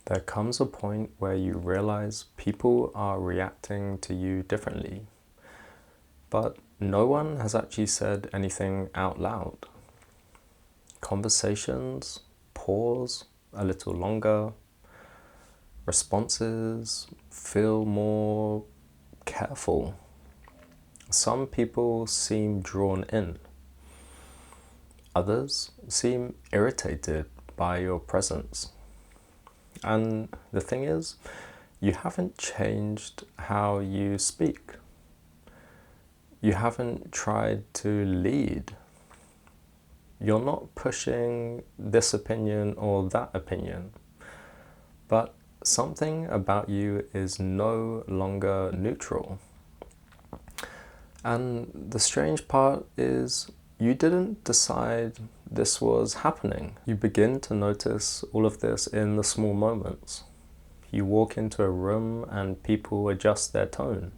There comes a point where you realize people are reacting to you differently, but no one has actually said anything out loud. Conversations pause a little longer, responses feel more careful. Some people seem drawn in. Others seem irritated by your presence. And the thing is, you haven't changed how you speak. You haven't tried to lead. You're not pushing this opinion or that opinion. But something about you is no longer neutral. And the strange part is you didn't decide this was happening. You begin to notice all of this in the small moments. You walk into a room and people adjust their tone.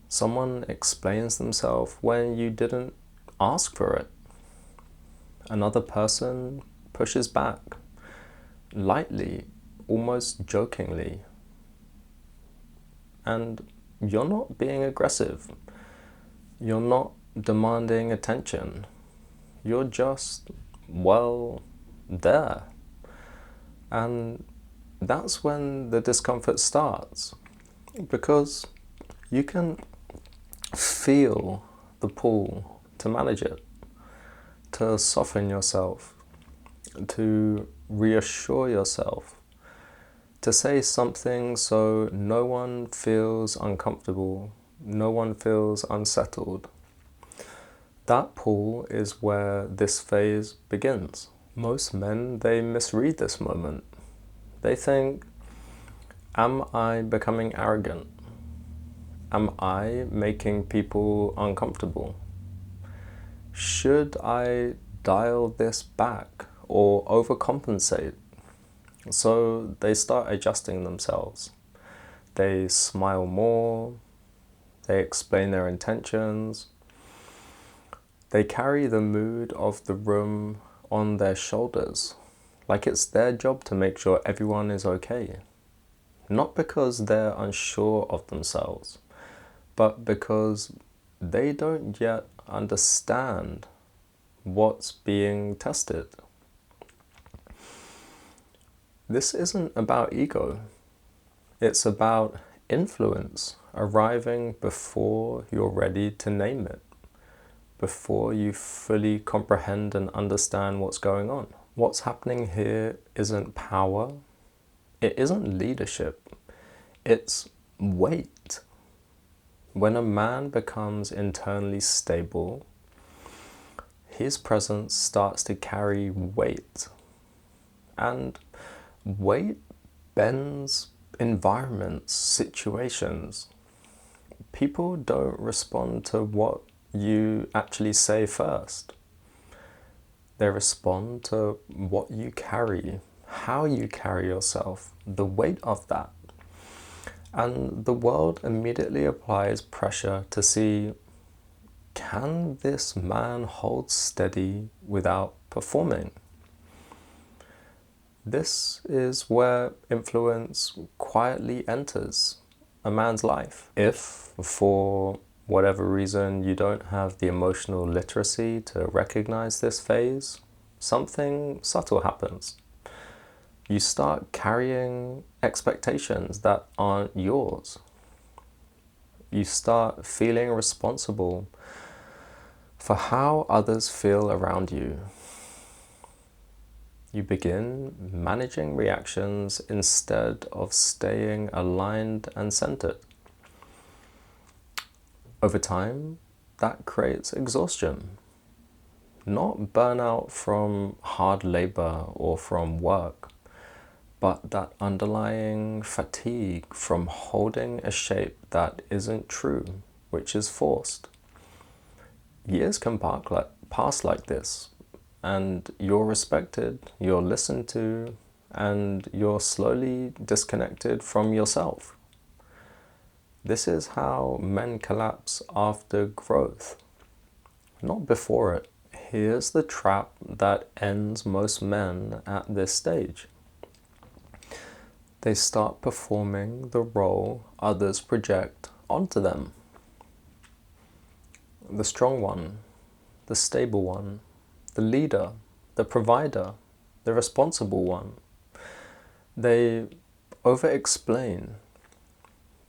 Someone explains themselves when you didn't ask for it. Another person pushes back, lightly, almost jokingly. And you're not being aggressive. You're not demanding attention. You're just, well, there. And that's when the discomfort starts, because you can feel the pull to manage it, to soften yourself, to reassure yourself, to say something so no one feels uncomfortable, no one feels unsettled. That pull is where this phase begins. Most men, they misread this moment. They think, am I becoming arrogant? Am I making people uncomfortable? Should I dial this back or overcompensate? So they start adjusting themselves. They smile more. They explain their intentions. They carry the mood of the room on their shoulders, like it's their job to make sure everyone is okay. Not because they're unsure of themselves, but because they don't yet understand what's being tested. This isn't about ego. It's about influence arriving before you're ready to name it, before you fully comprehend and understand what's going on. What's happening here isn't power. It isn't leadership. It's weight. When a man becomes internally stable, his presence starts to carry weight. And weight bends environments, situations. People don't respond to what you actually say first. They respond to what you carry, how you carry yourself, the weight of that. And the world immediately applies pressure to see, can this man hold steady without performing? This is where influence quietly enters a man's life. If, for whatever reason, you don't have the emotional literacy to recognize this phase, something subtle happens. You start carrying expectations that aren't yours. You start feeling responsible for how others feel around you. You begin managing reactions instead of staying aligned and centered. Over time, that creates exhaustion. Not burnout from hard labor or from work, but that underlying fatigue from holding a shape that isn't true, which is forced. Years can pass like this, and you're respected, you're listened to, and you're slowly disconnected from yourself. This is how men collapse after growth, not before it. Here's the trap that ends most men at this stage. They start performing the role others project onto them. The strong one, the stable one, the leader, the provider, the responsible one. They over-explain.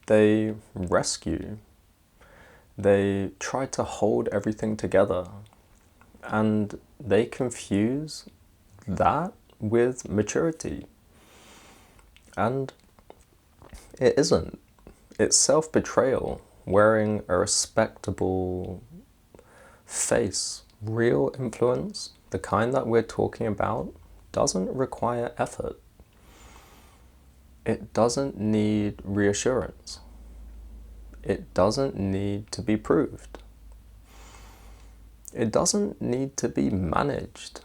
They rescue. They try to hold everything together. And they confuse that with maturity. And it isn't. It's self-betrayal, wearing a respectable face. Real influence, the kind that we're talking about, doesn't require effort. It doesn't need reassurance. It doesn't need to be proved. It doesn't need to be managed.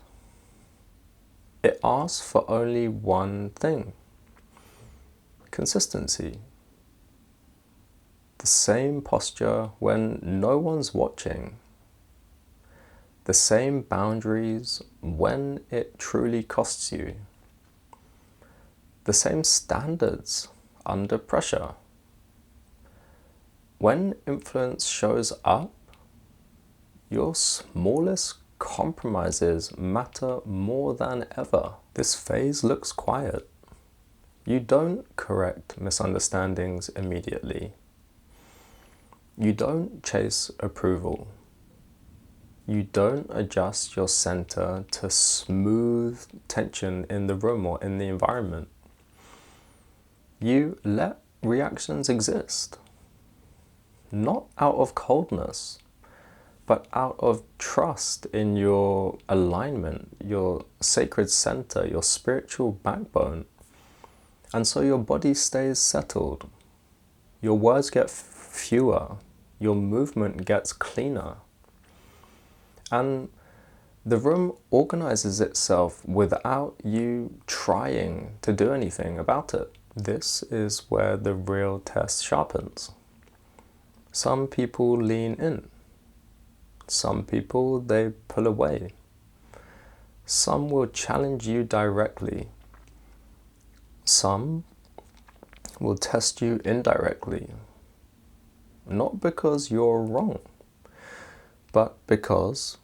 It asks for only one thing: consistency. The same posture when no one's watching. The same boundaries when it truly costs you. The same standards under pressure. When influence shows up, your smallest compromises matter more than ever. This phase looks quiet. You don't correct misunderstandings immediately. You don't chase approval. You don't adjust your center to smooth tension in the room or in the environment. You let reactions exist, not out of coldness, but out of trust in your alignment, your sacred center, your spiritual backbone. And so your body stays settled. Your words get fewer. Your movement gets cleaner. And the room organizes itself without you trying to do anything about it. This is where the real test sharpens. Some people lean in. Some people, they pull away. Some will challenge you directly. Some will test you indirectly. Not because you're wrong, but because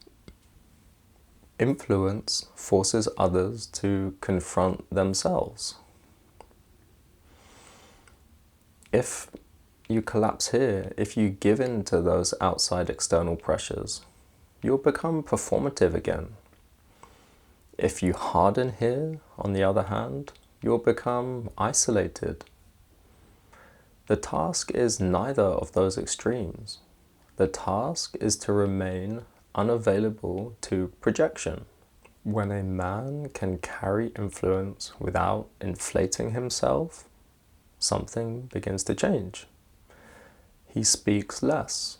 influence forces others to confront themselves. If you collapse here, if you give in to those outside external pressures, you'll become performative again. If you harden here, on the other hand, you'll become isolated. The task is neither of those extremes. The task is to remain unavailable to projection. When a man can carry influence without inflating himself, something begins to change. He speaks less,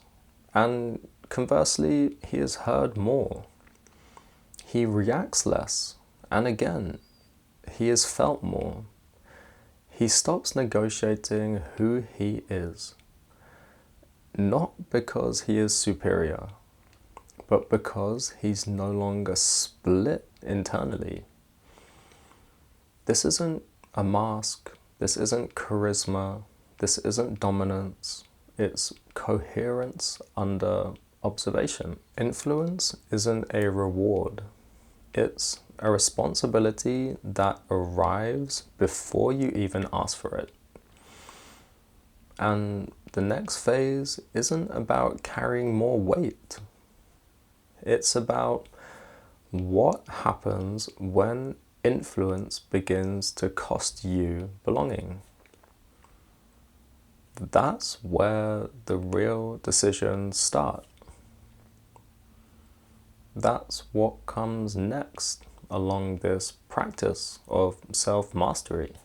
and conversely, he is heard more. He reacts less, and again, he is felt more. He stops negotiating who he is, not because he is superior, but because he's no longer split internally. This isn't a mask, this isn't charisma, this isn't dominance, it's coherence under observation. Influence isn't a reward, it's a responsibility that arrives before you even ask for it. And the next phase isn't about carrying more weight. It's about what happens when influence begins to cost you belonging. That's where the real decisions start. That's what comes next along this practice of self-mastery.